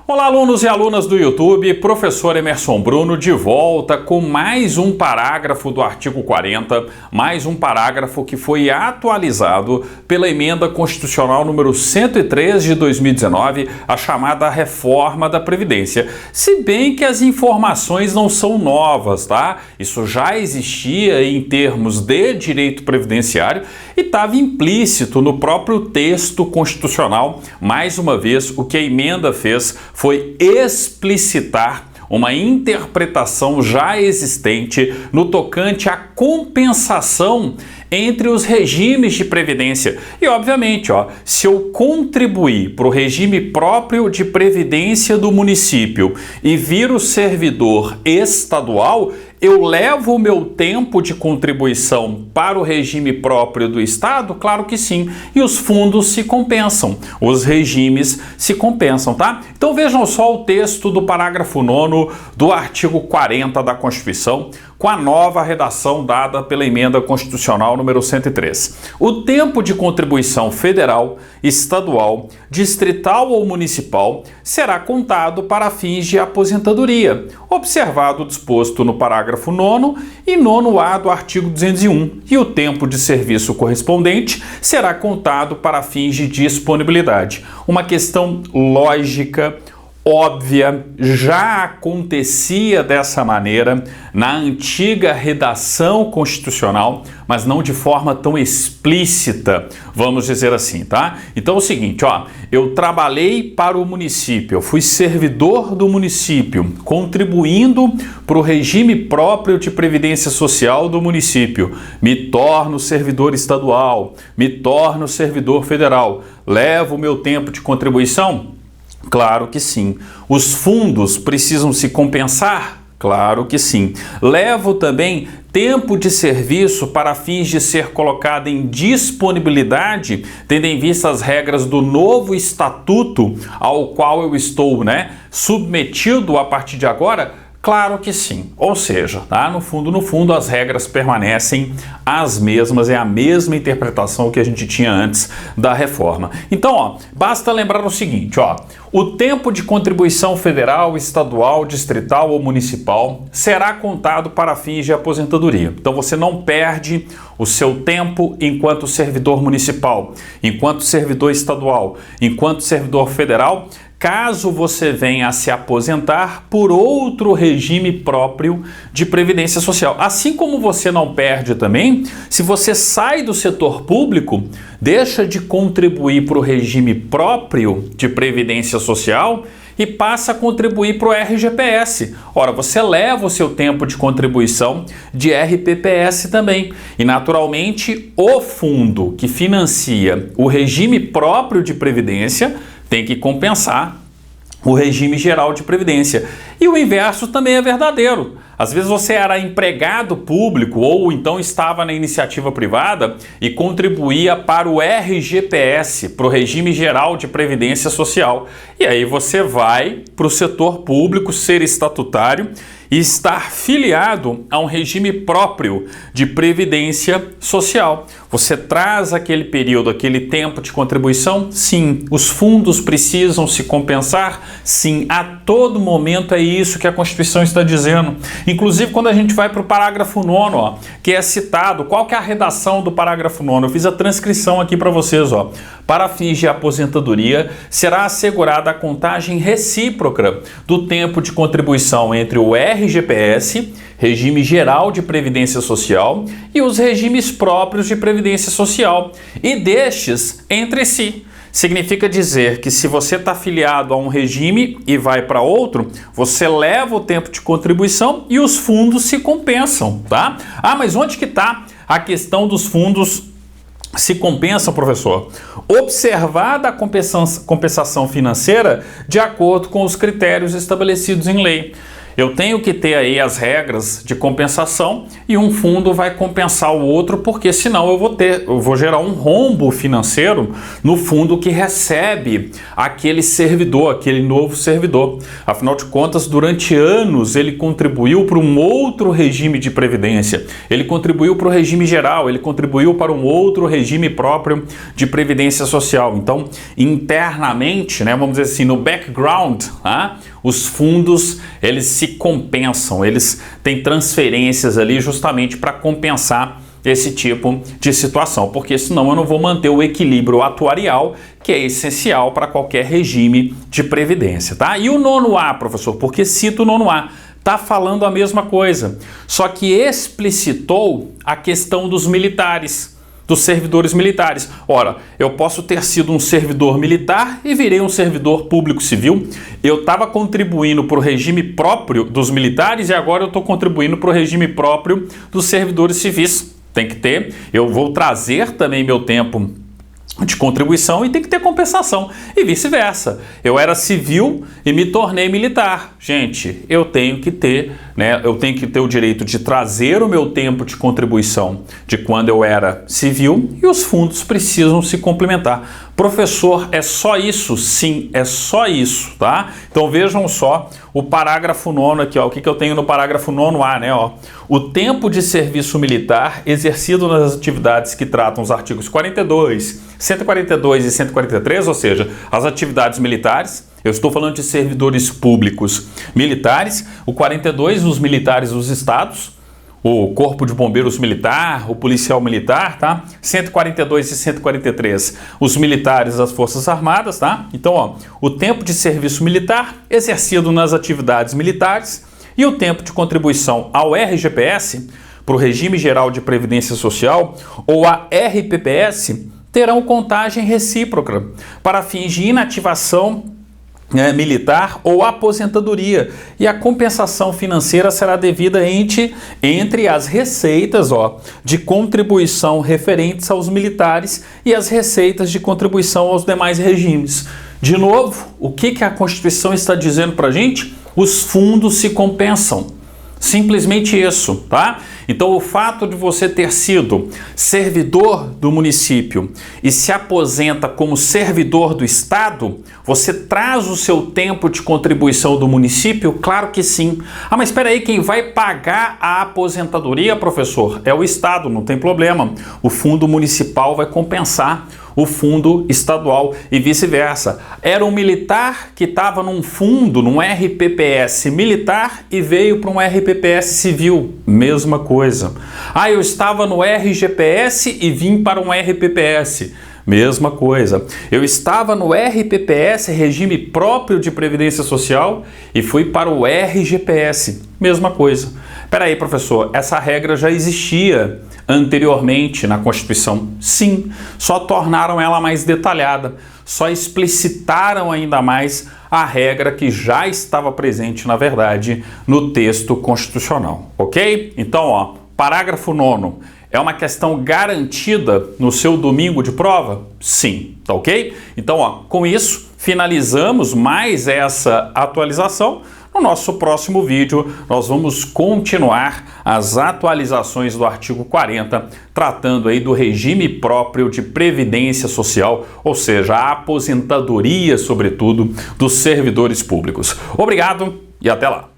Olá, alunos e alunas do YouTube, professor Emerson Bruno de volta com mais um parágrafo do artigo 40, mais um parágrafo que foi atualizado pela emenda constitucional número 103 de 2019, a chamada reforma da Previdência. Se bem que as informações não são novas, tá? Isso já existia em termos de direito previdenciário e estava implícito no próprio texto constitucional. Mais uma vez, o que a emenda fez foi explicitar uma interpretação já existente no tocante à compensação entre os regimes de previdência. E obviamente, se eu contribuir para o regime próprio de previdência do município e vir o servidor estadual, eu levo o meu tempo de contribuição para o regime próprio do Estado? Claro que sim. E os fundos se compensam, os regimes se compensam, tá? Então vejam só o texto do parágrafo 9º do artigo 40 da Constituição, com a nova redação dada pela emenda constitucional número 103. O tempo de contribuição federal, estadual, distrital ou municipal será contado para fins de aposentadoria, observado o disposto no parágrafo 9º e 9A do artigo 201, e o tempo de serviço correspondente será contado para fins de disponibilidade. Uma questão lógica, óbvia, já acontecia dessa maneira na antiga redação constitucional, mas não de forma tão explícita, vamos dizer assim, tá? Então é o seguinte, eu trabalhei para o município, eu fui servidor do município, contribuindo para o regime próprio de previdência social do município, me torno servidor estadual, me torno servidor federal, levo o meu tempo de contribuição? Claro que sim. Os fundos precisam se compensar? Claro que sim. Levo também tempo de serviço para fins de ser colocado em disponibilidade, tendo em vista as regras do novo estatuto ao qual eu estou, submetido a partir de agora? Claro que sim. Ou seja, no fundo, as regras permanecem as mesmas, é a mesma interpretação que a gente tinha antes da reforma. Então, basta lembrar o seguinte, o tempo de contribuição federal, estadual, distrital ou municipal será contado para fins de aposentadoria. Então, você não perde o seu tempo enquanto servidor municipal, enquanto servidor estadual, enquanto servidor federal, caso você venha a se aposentar por outro regime próprio de previdência social. Assim como você não perde também, se você sai do setor público, deixa de contribuir para o regime próprio de previdência social e passa a contribuir para o RGPS. Ora, você leva o seu tempo de contribuição de RPPS também. E, naturalmente, o fundo que financia o regime próprio de previdência tem que compensar o regime geral de previdência. E o inverso também é verdadeiro. Às vezes você era empregado público ou então estava na iniciativa privada e contribuía para o RGPS, para o Regime Geral de Previdência Social. E aí você vai para o setor público, ser estatutário e estar filiado a um regime próprio de previdência social. Você traz aquele período, aquele tempo de contribuição? Sim. Os fundos precisam se compensar? Sim. A todo momento é isso que a Constituição está dizendo. Inclusive, quando a gente vai para o parágrafo 9º, que é citado, qual que é a redação do parágrafo 9º? Eu fiz a transcrição aqui para vocês, Para fins de aposentadoria, será assegurada a contagem recíproca do tempo de contribuição entre o RGPS, Regime Geral de Previdência Social, e os regimes próprios de Previdência Social, e destes entre si. Significa dizer que se você está afiliado a um regime e vai para outro, você leva o tempo de contribuição e os fundos se compensam, tá? Mas onde que está a questão dos fundos se compensam, professor? Observada a compensação financeira de acordo com os critérios estabelecidos em lei. eu tenho que ter aí as regras de compensação e um fundo vai compensar o outro, porque senão eu vou gerar um rombo financeiro no fundo que recebe aquele servidor, aquele novo servidor. Afinal de contas, durante anos ele contribuiu para um outro regime de previdência, ele contribuiu para o regime geral, ele contribuiu para um outro regime próprio de previdência social. Então, internamente, né, vamos dizer assim, no background, os fundos, eles se compensam, eles têm transferências ali justamente para compensar esse tipo de situação, porque senão eu não vou manter o equilíbrio atuarial, que é essencial para qualquer regime de previdência, tá? E o nono A, professor, porque cito o nono A, está falando a mesma coisa, só que explicitou a questão dos militares, dos servidores militares. Ora, eu posso ter sido um servidor militar e virei um servidor público civil. Eu estava contribuindo para o regime próprio dos militares e agora eu estou contribuindo para o regime próprio dos servidores civis. Tem que ter. Eu vou trazer também meu tempo de contribuição e tem que ter compensação, e vice-versa. Eu era civil e me tornei militar. Gente, eu tenho que ter, né? Eu tenho que ter o direito de trazer o meu tempo de contribuição de quando eu era civil, e os fundos precisam se complementar. Professor, é só isso? Sim, é só isso, tá? Então vejam só o parágrafo 9 aqui, ó. O que eu tenho no parágrafo 9A, né? Ó, o tempo de serviço militar exercido nas atividades que tratam os artigos 42, 142 e 143, ou seja, as atividades militares. Eu estou falando de servidores públicos militares, o 42, os militares dos estados, o Corpo de Bombeiros Militar, o Policial Militar, tá? 142 e 143, os militares das Forças Armadas, tá? Então, ó, o tempo de serviço militar exercido nas atividades militares e o tempo de contribuição ao RGPS, para o Regime Geral de Previdência Social, ou a RPPS, terão contagem recíproca para fins de inativação militar ou aposentadoria, e a compensação financeira será devida entre as receitas de contribuição referentes aos militares e as receitas de contribuição aos demais regimes. De novo, o que a Constituição está dizendo para a gente? Os fundos se compensam. Simplesmente isso, tá? Então, o fato de você ter sido servidor do município e se aposenta como servidor do Estado, você traz o seu tempo de contribuição do município? Claro que sim. Ah, mas espera aí, quem vai pagar a aposentadoria, professor? É o Estado, não tem problema. O fundo municipal vai compensar o fundo estadual e vice-versa. Era um militar que estava num fundo, num RPPS militar e veio para um RPPS civil. Mesma coisa. Ah, eu estava no RGPS e vim para um RPPS. Mesma coisa. Eu estava no RPPS, regime próprio de previdência social, e fui para o RGPS. Mesma coisa. Peraí, professor, essa regra já existia anteriormente na Constituição? Sim, só tornaram ela mais detalhada, só explicitaram ainda mais a regra que já estava presente, na verdade, no texto constitucional, ok? Então, ó, parágrafo 9º. É uma questão garantida no seu domingo de prova? Sim, tá ok? Então, ó, com isso, finalizamos mais essa atualização. No nosso próximo vídeo, nós vamos continuar as atualizações do artigo 40, tratando aí do regime próprio de previdência social, ou seja, a aposentadoria, sobretudo, dos servidores públicos. Obrigado e até lá!